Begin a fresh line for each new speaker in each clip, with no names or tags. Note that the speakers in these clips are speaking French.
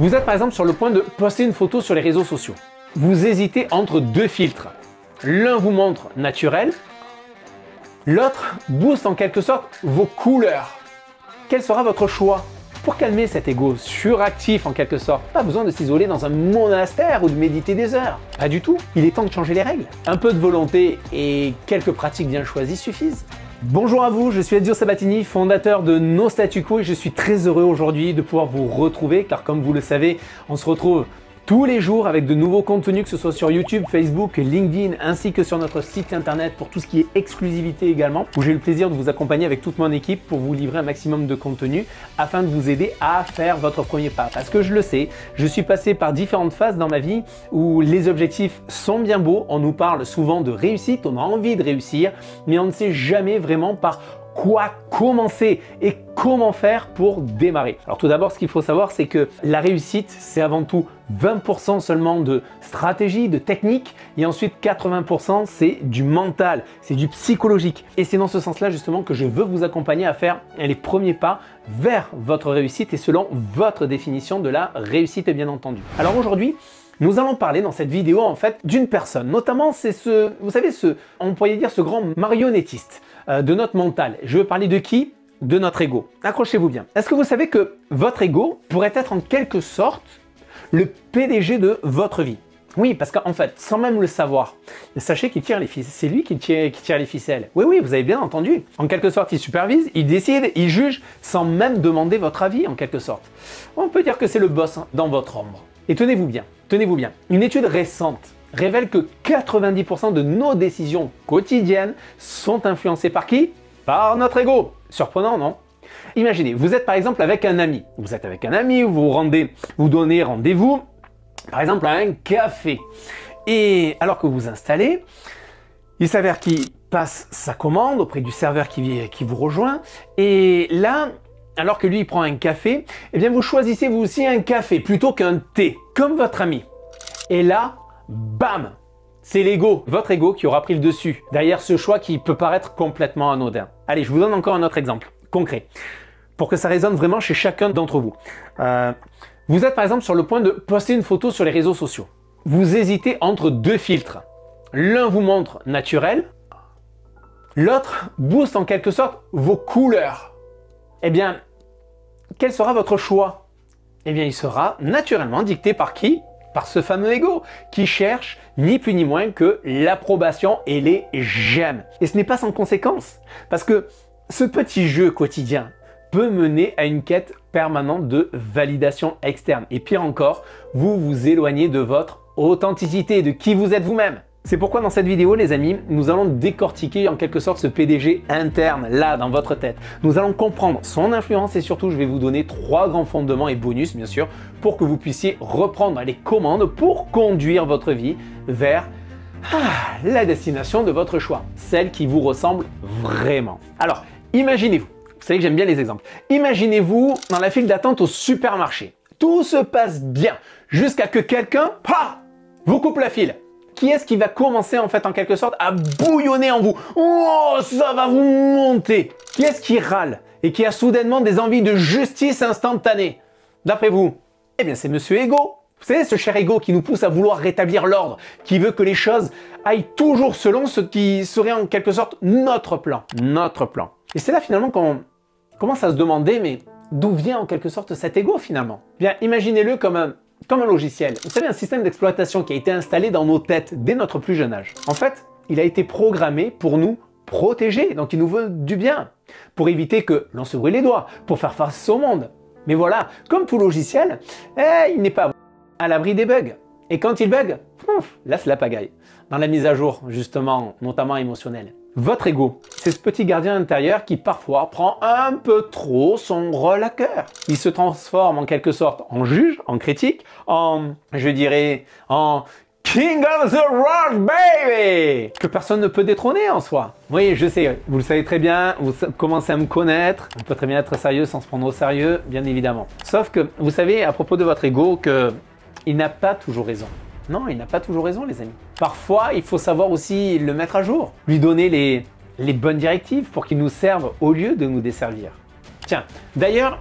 Vous êtes par exemple sur le point de poster une photo sur les réseaux sociaux. Vous hésitez entre deux filtres. L'un vous montre naturel, l'autre booste en quelque sorte vos couleurs. Quel sera votre choix? Pour calmer cet ego suractif en quelque sorte, pas besoin de s'isoler dans un monastère ou de méditer des heures. Pas du tout, il est temps de changer les règles. Un peu de volonté et quelques pratiques bien choisies suffisent. Bonjour à vous, je suis Ezio Sabatini, fondateur de No Statu Quo et je suis très heureux aujourd'hui de pouvoir vous retrouver car comme vous le savez, on se retrouve tous les jours avec de nouveaux contenus, que ce soit sur YouTube, Facebook, LinkedIn, ainsi que sur notre site internet pour tout ce qui est exclusivité également, où j'ai le plaisir de vous accompagner avec toute mon équipe pour vous livrer un maximum de contenu afin de vous aider à faire votre premier pas. Parce que je le sais, je suis passé par différentes phases dans ma vie où les objectifs sont bien beaux, on nous parle souvent de réussite, on a envie de réussir, mais on ne sait jamais vraiment par quoi commencer et comment faire pour démarrer. Alors tout d'abord, ce qu'il faut savoir, c'est que la réussite, c'est avant tout 20% seulement de stratégie, de technique, et ensuite 80% c'est du mental, c'est du psychologique. Et c'est dans ce sens-là justement que je veux vous accompagner à faire les premiers pas vers votre réussite et selon votre définition de la réussite bien entendu. Alors aujourd'hui, nous allons parler dans cette vidéo en fait d'une personne, notamment c'est vous savez, on pourrait dire ce grand marionnettiste de notre mental. Je veux parler de qui? De notre ego. Accrochez-vous bien. Est-ce que vous savez que votre ego pourrait être en quelque sorte le PDG de votre vie? Oui, parce qu'en fait, sans même le savoir, sachez qu'il tire les ficelles. C'est lui qui tire les ficelles. Oui, oui, vous avez bien entendu. En quelque sorte, il supervise, il décide, il juge, sans même demander votre avis en quelque sorte. On peut dire que c'est le boss dans votre ombre. Et tenez-vous bien, une étude récente révèle que 90% de nos décisions quotidiennes sont influencées par qui? Par notre ego. Surprenant, non? Imaginez, vous êtes par exemple avec un ami. Vous êtes avec un ami, vous donnez rendez-vous, par exemple à un café. Et alors que vous installez, il s'avère qu'il passe sa commande auprès du serveur qui vous rejoint. Et là, alors que lui il prend un café, eh bien vous choisissez vous aussi un café plutôt qu'un thé, comme votre ami. Et là, bam! C'est l'ego, votre ego qui aura pris le dessus, derrière ce choix qui peut paraître complètement anodin. Allez, je vous donne encore un autre exemple, concret, pour que ça résonne vraiment chez chacun d'entre vous. Vous êtes par exemple sur le point de poster une photo sur les réseaux sociaux. Vous hésitez entre deux filtres. L'un vous montre naturel, l'autre booste en quelque sorte vos couleurs. Eh bien, quel sera votre choix? Eh bien, il sera naturellement dicté par qui? Par ce fameux ego qui cherche ni plus ni moins que l'approbation et les j'aime. Et ce n'est pas sans conséquence, parce que ce petit jeu quotidien peut mener à une quête permanente de validation externe. Et pire encore, vous vous éloignez de votre authenticité, de qui vous êtes vous-même. C'est pourquoi dans cette vidéo, les amis, nous allons décortiquer en quelque sorte ce PDG interne, là, dans votre tête. Nous allons comprendre son influence et surtout, je vais vous donner 3 grands fondements et bonus, bien sûr, pour que vous puissiez reprendre les commandes pour conduire votre vie vers la destination de votre choix, celle qui vous ressemble vraiment. Alors, imaginez-vous, vous savez que j'aime bien les exemples, imaginez-vous dans la file d'attente au supermarché. Tout se passe bien jusqu'à que quelqu'un vous coupe la file. Qui est-ce qui va commencer en fait en quelque sorte à bouillonner en vous? Oh, ça va vous monter! Qui est-ce qui râle et qui a soudainement des envies de justice instantanée? D'après vous? Eh bien c'est Monsieur Ego. Vous savez, ce cher ego qui nous pousse à vouloir rétablir l'ordre, qui veut que les choses aillent toujours selon ce qui serait en quelque sorte notre plan. Notre plan. Et c'est là finalement qu'on commence à se demander, mais d'où vient en quelque sorte cet ego finalement? Bien, imaginez-le comme un logiciel. Vous savez, un système d'exploitation qui a été installé dans nos têtes dès notre plus jeune âge. En fait, il a été programmé pour nous protéger, donc il nous veut du bien, pour éviter que l'on se brûle les doigts, pour faire face au monde. Mais voilà, comme tout logiciel, il n'est pas à l'abri des bugs. Et quand il bug, là c'est la pagaille. Dans la mise à jour, justement, notamment émotionnelle. Votre ego, c'est ce petit gardien intérieur qui parfois prend un peu trop son rôle à cœur. Il se transforme en quelque sorte en juge, en critique, je dirais, en King of the Rock, baby! Que personne ne peut détrôner en soi. Oui, je sais, vous le savez très bien, vous commencez à me connaître. On peut très bien être sérieux sans se prendre au sérieux, bien évidemment. Sauf que, vous savez, à propos de votre ego, qu'il n'a pas toujours raison. Non, il n'a pas toujours raison, les amis. Parfois, il faut savoir aussi le mettre à jour, lui donner les bonnes directives pour qu'il nous serve au lieu de nous desservir. Tiens, d'ailleurs,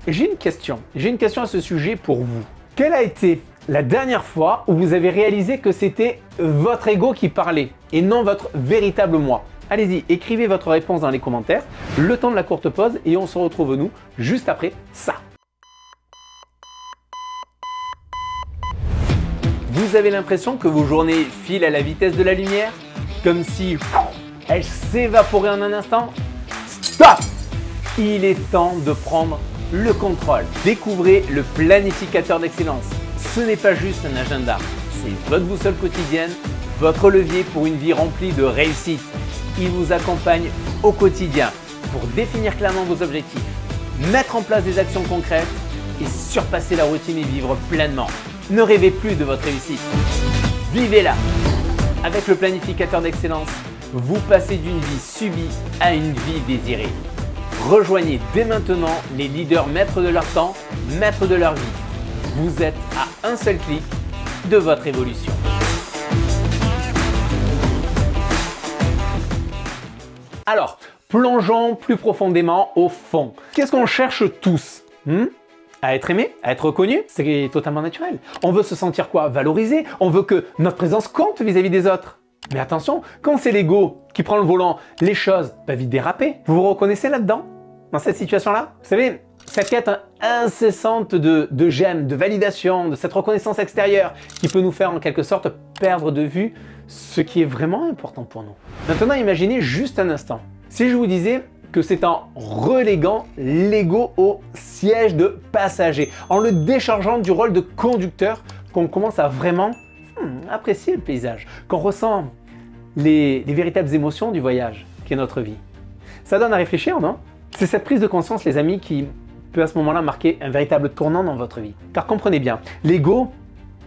j'ai une question à ce sujet pour vous. Quelle a été la dernière fois où vous avez réalisé que c'était votre ego qui parlait et non votre véritable moi? Allez-y, écrivez votre réponse dans les commentaires, le temps de la courte pause et on se retrouve nous juste après ça. Vous avez l'impression que vos journées filent à la vitesse de la lumière? Comme si elles s'évaporaient en un instant? Stop! Il est temps de prendre le contrôle. Découvrez le planificateur d'excellence. Ce n'est pas juste un agenda, c'est votre boussole quotidienne, votre levier pour une vie remplie de réussite. Il vous accompagne au quotidien pour définir clairement vos objectifs, mettre en place des actions concrètes et surpasser la routine et vivre pleinement. Ne rêvez plus de votre réussite, vivez-la. Avec le planificateur d'excellence, vous passez d'une vie subie à une vie désirée. Rejoignez dès maintenant les leaders maîtres de leur temps, maîtres de leur vie. Vous êtes à un seul clic de votre évolution. Alors, plongeons plus profondément au fond. Qu'est-ce qu'on cherche tous? À être aimé, à être reconnu, c'est totalement naturel. On veut se sentir quoi? Valorisé. On veut que notre présence compte vis-à-vis des autres. Mais attention, quand c'est l'ego qui prend le volant, les choses peuvent vite déraper. Vous vous reconnaissez là-dedans? Dans cette situation-là? Vous savez, cette quête incessante de j'aime, de validation, de cette reconnaissance extérieure qui peut nous faire en quelque sorte perdre de vue ce qui est vraiment important pour nous. Maintenant, imaginez juste un instant. Si je vous disais que c'est en reléguant l'ego au siège de passager, en le déchargeant du rôle de conducteur, qu'on commence à vraiment apprécier le paysage, qu'on ressent les véritables émotions du voyage qui est notre vie. Ça donne à réfléchir, non? C'est cette prise de conscience, les amis, qui peut à ce moment-là marquer un véritable tournant dans votre vie. Car comprenez bien, l'ego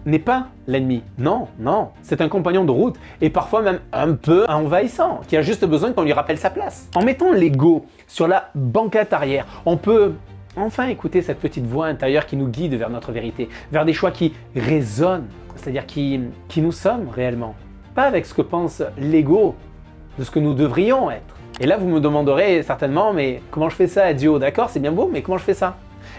n'est pas l'ennemi. Non, non, c'est un compagnon de route et parfois même un peu envahissant, qui a juste besoin qu'on lui rappelle sa place. En mettant l'ego sur la banquette arrière, on peut enfin écouter cette petite voix intérieure qui nous guide vers notre vérité, vers des choix qui résonnent, c'est-à-dire qui nous sommes réellement. Pas avec ce que pense l'ego de ce que nous devrions être. Et là, vous me demanderez certainement, mais comment je fais ça, Edio? D'accord, c'est bien beau, mais comment je fais ça?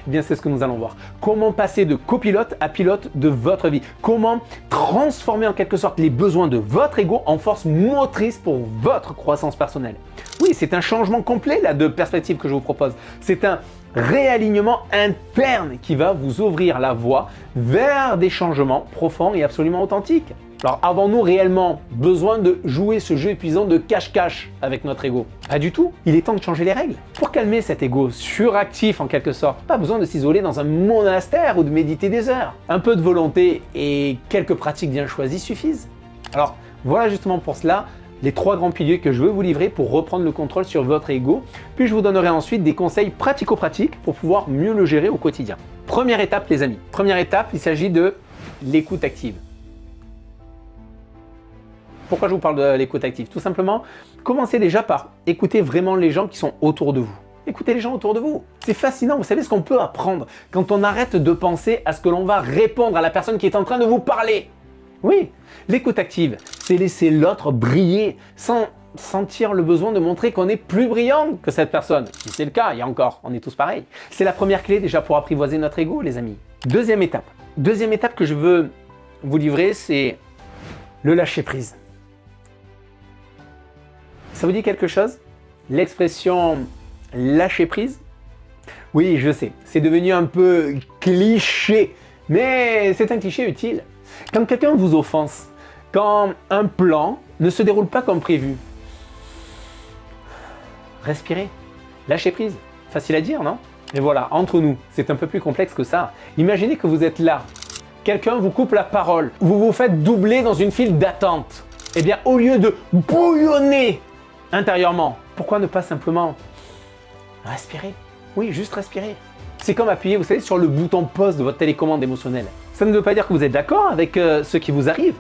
Eh bien, c'est ce que nous allons voir. Comment passer de copilote à pilote de votre vie? Comment transformer en quelque sorte les besoins de votre ego en force motrice pour votre croissance personnelle? Oui, c'est un changement complet là, de perspective que je vous propose. C'est un réalignement interne qui va vous ouvrir la voie vers des changements profonds et absolument authentiques. Alors, avons-nous réellement besoin de jouer ce jeu épuisant de cache-cache avec notre ego? Pas du tout. Il est temps de changer les règles. Pour calmer cet ego suractif en quelque sorte, pas besoin de s'isoler dans un monastère ou de méditer des heures. Un peu de volonté et quelques pratiques bien choisies suffisent. Alors, voilà justement pour cela les 3 grands piliers que je veux vous livrer pour reprendre le contrôle sur votre ego. Puis je vous donnerai ensuite des conseils pratico-pratiques pour pouvoir mieux le gérer au quotidien. Première étape, les amis. Première étape, il s'agit de l'écoute active. Pourquoi je vous parle de l'écoute active? Tout simplement, commencez déjà par écouter vraiment les gens qui sont autour de vous. Écoutez les gens autour de vous. C'est fascinant, vous savez ce qu'on peut apprendre quand on arrête de penser à ce que l'on va répondre à la personne qui est en train de vous parler. Oui, l'écoute active, c'est laisser l'autre briller sans sentir le besoin de montrer qu'on est plus brillant que cette personne. Si c'est le cas, et encore, on est tous pareils. C'est la première clé déjà pour apprivoiser notre ego, les amis. Deuxième étape que je veux vous livrer, c'est le lâcher prise. Ça vous dit quelque chose? L'expression lâcher prise? Oui, je sais, c'est devenu un peu cliché, mais c'est un cliché utile. Quand quelqu'un vous offense, quand un plan ne se déroule pas comme prévu, respirez, lâchez prise. Facile à dire, non? Mais voilà, entre nous, c'est un peu plus complexe que ça. Imaginez que vous êtes là, quelqu'un vous coupe la parole, vous vous faites doubler dans une file d'attente. Eh bien, au lieu de bouillonner intérieurement, pourquoi ne pas simplement respirer? Oui, juste respirer. C'est comme appuyer, vous savez, sur le bouton pause de votre télécommande émotionnelle. Ça ne veut pas dire que vous êtes d'accord avec ce qui vous arrive,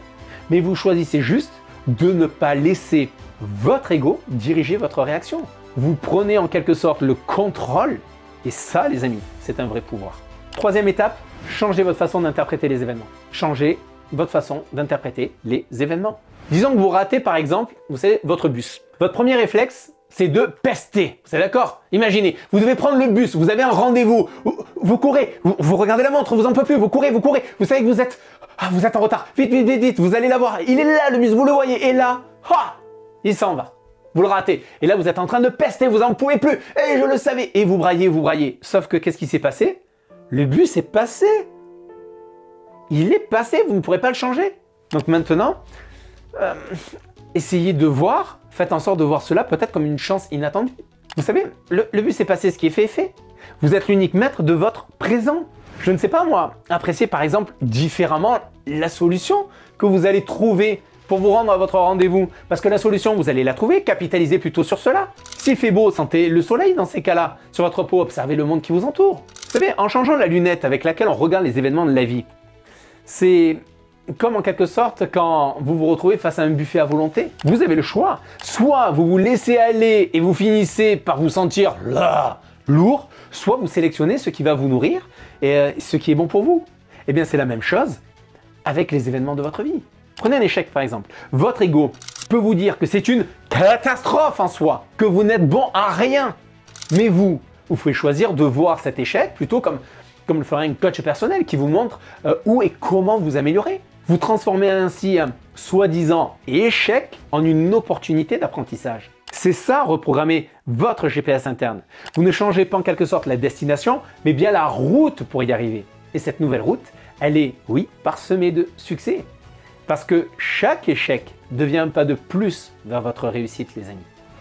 mais vous choisissez juste de ne pas laisser votre ego diriger votre réaction. Vous prenez en quelque sorte le contrôle, et ça, les amis, c'est un vrai pouvoir. Troisième étape, changez votre façon d'interpréter les événements. Changez votre façon d'interpréter les événements. Disons que vous ratez par exemple, vous savez, votre bus. Votre premier réflexe, c'est de pester. Vous êtes d'accord? Imaginez, vous devez prendre le bus, vous avez un rendez-vous, vous courez, vous regardez la montre, vous en pouvez plus, vous courez, vous savez que vous êtes en retard. Vite, vite, vite, vite, vous allez la voir. Il est là le bus, vous le voyez, et là, il s'en va. Vous le ratez. Et là, vous êtes en train de pester, vous en pouvez plus. Et je le savais. Et vous braillez, vous braillez. Sauf que qu'est-ce qui s'est passé? Le bus est passé. Il est passé, vous ne pourrez pas le changer. Donc maintenant, essayez de voir, faites en sorte de voir cela peut-être comme une chance inattendue. Vous savez, le bus est passé, ce qui est fait est fait. Vous êtes l'unique maître de votre présent. Je ne sais pas moi, appréciez par exemple différemment la solution que vous allez trouver pour vous rendre à votre rendez-vous. Parce que la solution, vous allez la trouver, capitalisez plutôt sur cela. S'il fait beau, sentez le soleil dans ces cas-là. Sur votre peau, observez le monde qui vous entoure. Vous savez, en changeant la lunette avec laquelle on regarde les événements de la vie, c'est comme en quelque sorte quand vous vous retrouvez face à un buffet à volonté. Vous avez le choix. Soit vous vous laissez aller et vous finissez par vous sentir là, lourd, soit vous sélectionnez ce qui va vous nourrir et ce qui est bon pour vous. Eh bien, c'est la même chose avec les événements de votre vie. Prenez un échec par exemple. Votre ego peut vous dire que c'est une catastrophe en soi, que vous n'êtes bon à rien. Mais vous pouvez choisir de voir cet échec plutôt comme le ferait un coach personnel qui vous montre où et comment vous améliorer. Vous transformez ainsi un soi-disant échec en une opportunité d'apprentissage. C'est ça, reprogrammer votre GPS interne. Vous ne changez pas en quelque sorte la destination, mais bien la route pour y arriver. Et cette nouvelle route, elle est, oui, parsemée de succès. Parce que chaque échec devient un pas de plus vers votre réussite, les amis.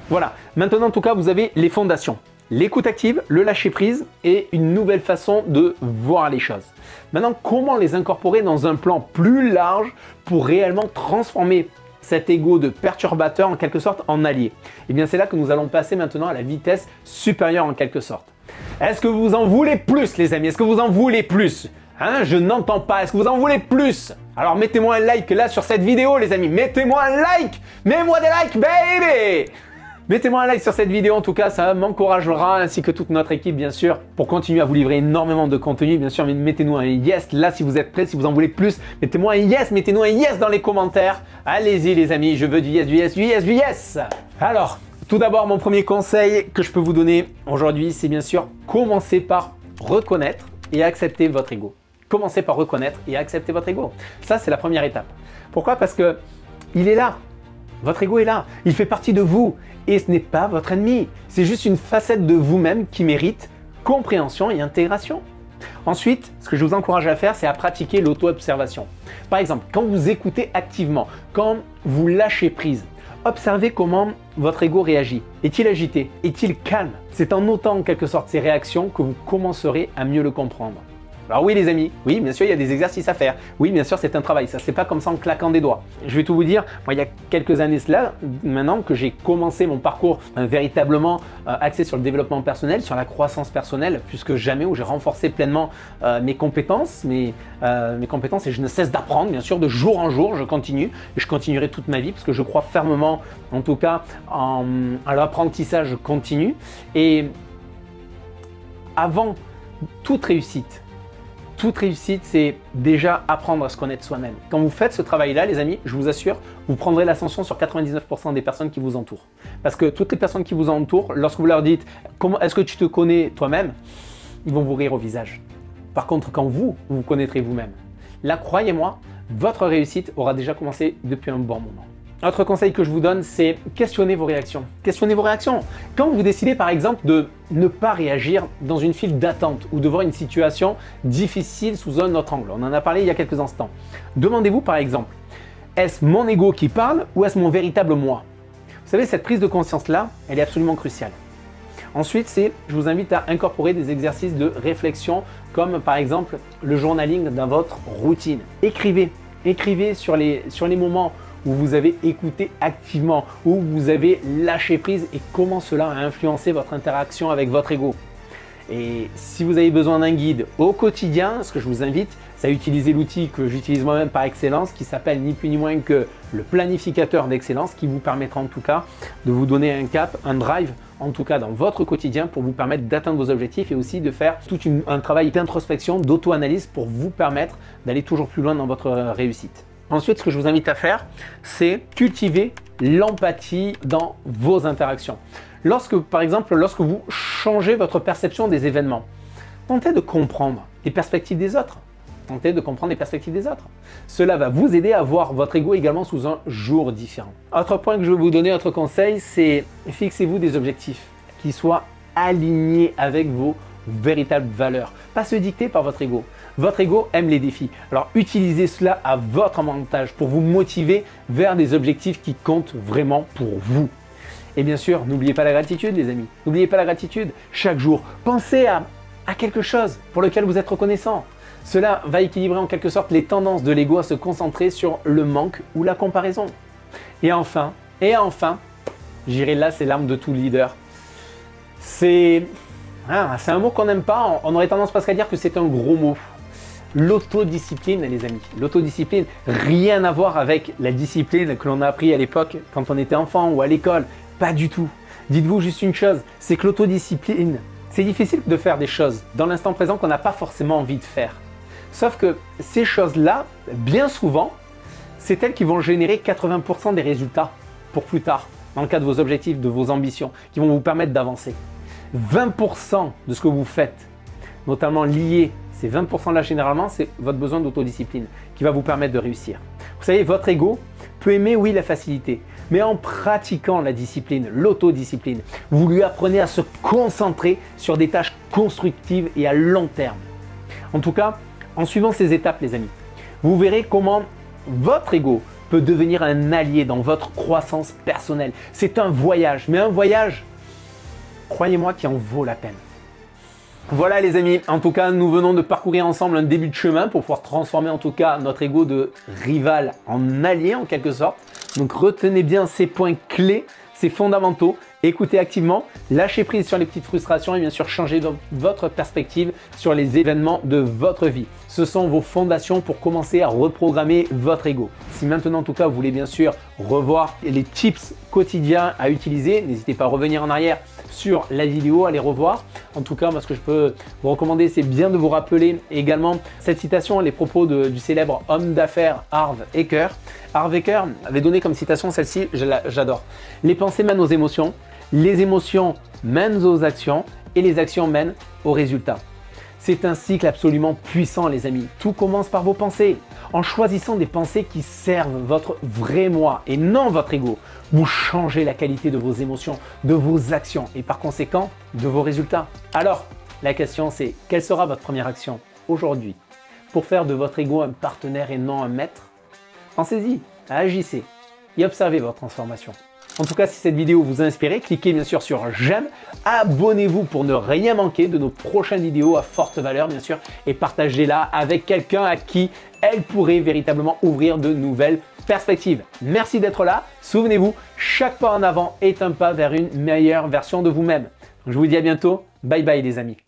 Voilà, maintenant en tout cas, vous avez les fondations. L'écoute active, le lâcher prise et une nouvelle façon de voir les choses. Maintenant, comment les incorporer dans un plan plus large pour réellement transformer cet ego de perturbateur en quelque sorte en allié? Eh bien, c'est là que nous allons passer maintenant à la vitesse supérieure en quelque sorte. Est-ce que vous en voulez plus, les amis? Est-ce que vous en voulez plus? Je n'entends pas. Est-ce que vous en voulez plus? Alors mettez-moi un like là sur cette vidéo, les amis. Mettez-moi un like. Mets-moi des likes, baby. Mettez-moi un like sur cette vidéo, en tout cas, ça m'encouragera, ainsi que toute notre équipe, bien sûr, pour continuer à vous livrer énormément de contenu. Bien sûr, mais mettez-nous un yes là si vous êtes prêts, si vous en voulez plus. Mettez-moi un yes, mettez-nous un yes dans les commentaires. Allez-y, les amis, je veux du yes, du yes, du yes, du yes. Alors, tout d'abord, mon premier conseil que je peux vous donner aujourd'hui, c'est bien sûr commencer par reconnaître et accepter votre ego. Commencez par reconnaître et accepter votre ego. Ça, c'est la première étape. Pourquoi? Parce que il est là. Votre ego est là. Il fait partie de vous. Et ce n'est pas votre ennemi. C'est juste une facette de vous-même qui mérite compréhension et intégration. Ensuite, ce que je vous encourage à faire, c'est à pratiquer l'auto-observation. Par exemple, quand vous écoutez activement, quand vous lâchez prise, observez comment votre ego réagit. Est-il agité? Est-il calme? C'est en notant en quelque sorte ces réactions que vous commencerez à mieux le comprendre. Alors oui les amis, oui bien sûr il y a des exercices à faire, oui bien sûr c'est un travail, ça c'est pas comme ça en claquant des doigts. Je vais tout vous dire, moi il y a quelques années cela, maintenant que j'ai commencé mon parcours véritablement axé sur le développement personnel, sur la croissance personnelle, plus que jamais, où j'ai renforcé pleinement mes compétences, mes compétences et je ne cesse d'apprendre bien sûr de jour en jour, je continue et je continuerai toute ma vie parce que je crois fermement en tout cas à l'apprentissage continu et avant toute réussite, c'est déjà apprendre à se connaître soi-même. Quand vous faites ce travail-là, les amis, je vous assure, vous prendrez l'ascension sur 99% des personnes qui vous entourent. Parce que toutes les personnes qui vous entourent, lorsque vous leur dites « Comment est-ce que tu te connais toi-même ?» ils vont vous rire au visage. Par contre, quand vous connaîtrez vous-même, là, croyez-moi, votre réussite aura déjà commencé depuis un bon moment. Autre conseil que je vous donne, c'est questionner vos réactions. Questionnez vos réactions. Quand vous décidez par exemple de ne pas réagir dans une file d'attente ou de voir une situation difficile sous un autre angle, on en a parlé il y a quelques instants. Demandez-vous par exemple, est-ce mon ego qui parle ou est-ce mon véritable moi? Vous savez, cette prise de conscience-là, elle est absolument cruciale. Ensuite, je vous invite à incorporer des exercices de réflexion comme par exemple le journaling dans votre routine. Écrivez sur les moments où vous avez écouté activement, où vous avez lâché prise et comment cela a influencé votre interaction avec votre ego. Et si vous avez besoin d'un guide au quotidien, ce que je vous invite, c'est à utiliser l'outil que j'utilise moi-même par excellence qui s'appelle ni plus ni moins que le planificateur d'excellence qui vous permettra en tout cas de vous donner un cap, un drive en tout cas dans votre quotidien pour vous permettre d'atteindre vos objectifs et aussi de faire tout un travail d'introspection, d'auto-analyse pour vous permettre d'aller toujours plus loin dans votre réussite. Ensuite, ce que je vous invite à faire, c'est cultiver l'empathie dans vos interactions. Par exemple, lorsque vous changez votre perception des événements, tentez de comprendre les perspectives des autres. Tentez de comprendre les perspectives des autres. Cela va vous aider à voir votre ego également sous un jour différent. Autre point que je vais vous donner, autre conseil, c'est fixez-vous des objectifs qui soient alignés avec vos véritables valeurs. Pas se dicter par votre ego. Votre ego aime les défis. Alors utilisez cela à votre avantage pour vous motiver vers des objectifs qui comptent vraiment pour vous. Et bien sûr, n'oubliez pas la gratitude les amis. N'oubliez pas la gratitude. Chaque jour, pensez à quelque chose pour lequel vous êtes reconnaissant. Cela va équilibrer en quelque sorte les tendances de l'ego à se concentrer sur le manque ou la comparaison. Et enfin, j'irai là, c'est l'arme de tout leader. C'est un mot qu'on n'aime pas, on aurait tendance presque à dire que c'est un gros mot. L'autodiscipline, les amis. L'autodiscipline, rien à voir avec la discipline que l'on a appris à l'époque quand on était enfant ou à l'école. Pas du tout. Dites-vous juste une chose, c'est que l'autodiscipline, c'est difficile de faire des choses dans l'instant présent qu'on n'a pas forcément envie de faire. Sauf que ces choses-là, bien souvent, c'est elles qui vont générer 80% des résultats pour plus tard, dans le cas de vos objectifs, de vos ambitions, qui vont vous permettre d'avancer. 20% de ce que vous faites, notamment lié, ces 20% là généralement, c'est votre besoin d'autodiscipline qui va vous permettre de réussir. Vous savez, votre ego peut aimer, oui, la facilité, mais en pratiquant la discipline, l'autodiscipline, vous lui apprenez à se concentrer sur des tâches constructives et à long terme. En tout cas, en suivant ces étapes, les amis, vous verrez comment votre ego peut devenir un allié dans votre croissance personnelle. C'est un voyage, mais un voyage, croyez-moi, qui en vaut la peine. Voilà les amis, en tout cas, nous venons de parcourir ensemble un début de chemin pour pouvoir transformer en tout cas notre ego de rival en allié en quelque sorte. Donc retenez bien ces points clés, ces fondamentaux, écoutez activement, lâchez prise sur les petites frustrations et bien sûr changez votre perspective sur les événements de votre vie. Ce sont vos fondations pour commencer à reprogrammer votre ego. Si maintenant en tout cas vous voulez bien sûr revoir les tips quotidiens à utiliser, n'hésitez pas à revenir en arrière sur la vidéo, à les revoir. En tout cas, moi ce que je peux vous recommander, c'est bien de vous rappeler également cette citation, les propos du célèbre homme d'affaires Harv Eker. Harv Eker avait donné comme citation celle-ci, j'adore. Les pensées mènent aux émotions, les émotions mènent aux actions et les actions mènent aux résultats. C'est un cycle absolument puissant les amis. Tout commence par vos pensées. En choisissant des pensées qui servent votre vrai moi et non votre ego, vous changez la qualité de vos émotions, de vos actions et par conséquent de vos résultats. Alors, la question c'est, quelle sera votre première action aujourd'hui pour faire de votre ego un partenaire et non un maître? Pensez-y, agissez et observez votre transformation. En tout cas, si cette vidéo vous a inspiré, cliquez bien sûr sur j'aime, abonnez-vous pour ne rien manquer de nos prochaines vidéos à forte valeur bien sûr et partagez-la avec quelqu'un à qui elle pourrait véritablement ouvrir de nouvelles perspectives. Merci d'être là, souvenez-vous, chaque pas en avant est un pas vers une meilleure version de vous-même. Je vous dis à bientôt, bye bye les amis.